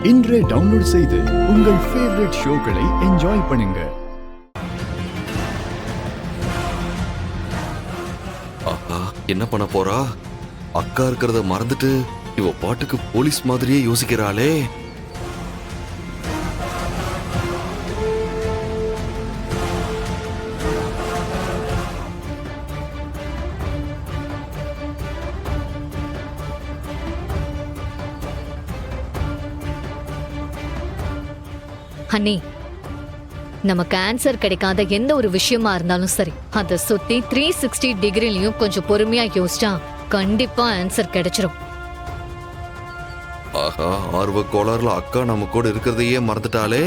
இன்றே டவுன்லோட் செய்து உங்கள் ஃபேவரட் ஷோக்களை என்ஜாய் பண்ணுங்க. ஆஹா, என்ன பண்ண போறா? அக்கா இருக்கிறத மறந்துட்டு இவ பாட்டுக்கு போலீஸ் மாதிரியே யோசிக்கிறாளே. ஹனி, நமக்கு ஆன்சர் கிடைக்காத எந்த ஒரு விஷயமா இருந்தாலும் சரி, அதை சுத்தி 360 டிகிரிலையும் கொஞ்சம் பொறுமையா யோசிச்சா கண்டிப்பா ஆன்சர் கிடைச்சிரும். ஆஹா, ஆர்வ கோளாறுல அக்கா நம்ம கூட இருக்கிறதையே மறந்துட்டாளே.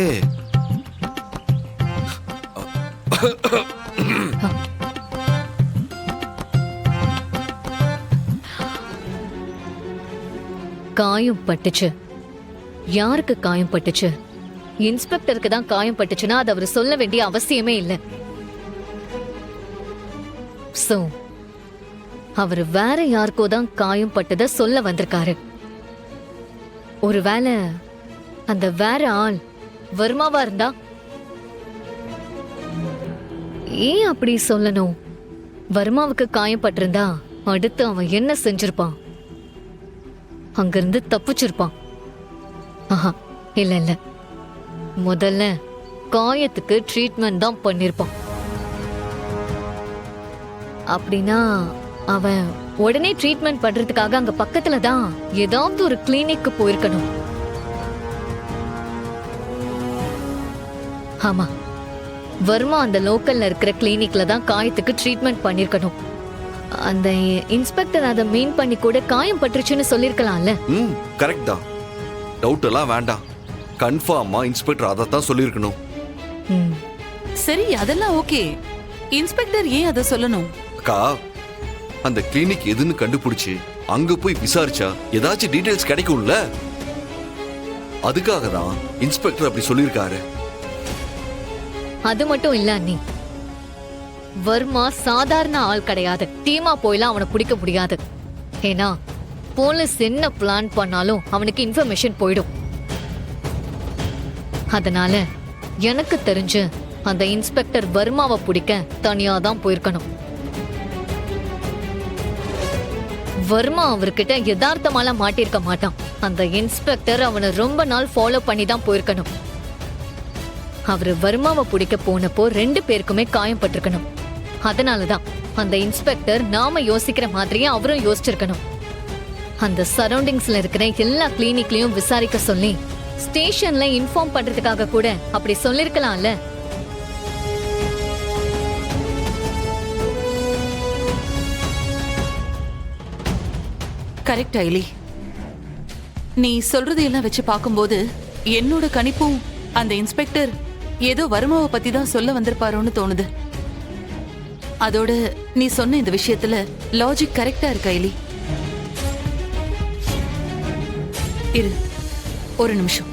காயம் பட்டுச்சு. யாருக்கு காயம் பட்டுச்சு? இன்ஸ்பெக்டருக்கு தான் காயம் பட்டுச்சுன்னா அது அவர் சொல்ல வேண்டிய அவசியமே இல்லை. சோ அவர் வேற யாருக்கோ தான் காயம் பட்டத சொல்ல வந்திருக்காரு. ஒருவேளை அந்த வேற ஆள் வர்மாவா இருந்தா? ஏன் அப்படி சொல்லணும்? வர்மாவுக்கு காயம் பட்டிருந்தா அடுத்து அவன் என்ன செஞ்சிருப்பான்? அங்கிருந்து தப்பிச்சிருப்பான். ஆஹா, இல்ல இல்ல, முதல்ல காயத்துக்கு ட்ரீட்மெண்ட் தான் பண்ணிருப்பான். அப்படின்னா அவன் உடனே ட்ரீட்மெண்ட் பண்றதுக்காக அங்க பக்கத்துல தான் ஏதாவது ஒரு கிளினிக்கு போயிருக்கணும். ஆமா, வர்மா அந்த லோக்கல்ல இருக்கிற கிளினிக்ல தான் காயத்துக்கு ட்ரீட்மெண்ட் பண்ணிருக்கணும். அந்த இன்ஸ்பெக்டர் அதை மீன் பண்ணி கூட காயம் பட்டுருச்சுன்னு சொல்லிருக்கலாம்ல. கரெக்ட் தான், டவுட் எல்லாம் வேண்டாம். கன்ஃபார்மா இன்ஸ்பெக்டர் அதைத்தான் சொல்லிருக்கணும். சரி, அதெல்லாம் ஓகே. இன்ஸ்பெக்டர் ஏன் அதை சொல்லணும்? அக்கா, அந்த கிளினிக் எதுன்னு கண்டுபிடிச்சு அங்க போய் விசாரிச்சா ஏதாச்சும் டீடைல்ஸ் கிடைக்கும்ல. அதுக்காக தான் இன்ஸ்பெக்டர் அப்படி சொல்லிருக்காரு. அது மட்டும் இல்ல அண்ணி, வர்மா சாதாரண ஆள் கிடையாது. டீமா போயெல்லாம் அவனை பிடிக்க முடியாது. ஏன்னா போலீஸ் என்ன பிளான் பண்ணாலும் அவனுக்கு இன்ஃபர்மேஷன் போயிடும். அதனால எனக்கு தெரிஞ்சு அந்த இன்ஸ்பெக்டர் வர்மாவை பிடிக்க தனியா தான் போயிருக்கணும். வர்மா அவர்கிட்ட யதார்த்தமால மாட்டிருக்க மாட்டான். அந்த இன்ஸ்பெக்டர் அவனை ரொம்ப நாள் ஃபாலோ பண்ணி தான் போயிருக்கணும். அவரு வர்மாவை பிடிக்க போனப்போ 2 பேருக்குமே காயம் பட்டிருக்கணும். அதனாலதான் அந்த இன்ஸ்பெக்டர் நாம யோசிக்கிற மாதிரியே அவரும் யோசிச்சிருக்கணும். அந்த சரௌண்டிங்ஸ்ல இருக்கிற எல்லா கிளினிக்லயும் விசாரிக்க சொல்லி ஸ்டேஷன்ல இன்ஃபார்ம் பண்றதுக்காக கூட அப்படி சொல்லிருக்கலாம்ல. கரெக்ட் ஐலி. நீ சொல்றதையெல்லாம் வச்சு பார்க்கும்போது என்னோட கணிப்பும் அந்த இன்ஸ்பெக்டர் ஏதோ வர்மாவை பத்தி தான் சொல்ல வந்திருப்பாரோன்னு தோணுது. அதோட நீ சொன்ன இந்த விஷயத்துல லாஜிக் கரெக்டா இருக்கு ஐலி. இரு, ஒரு நிமிஷம்.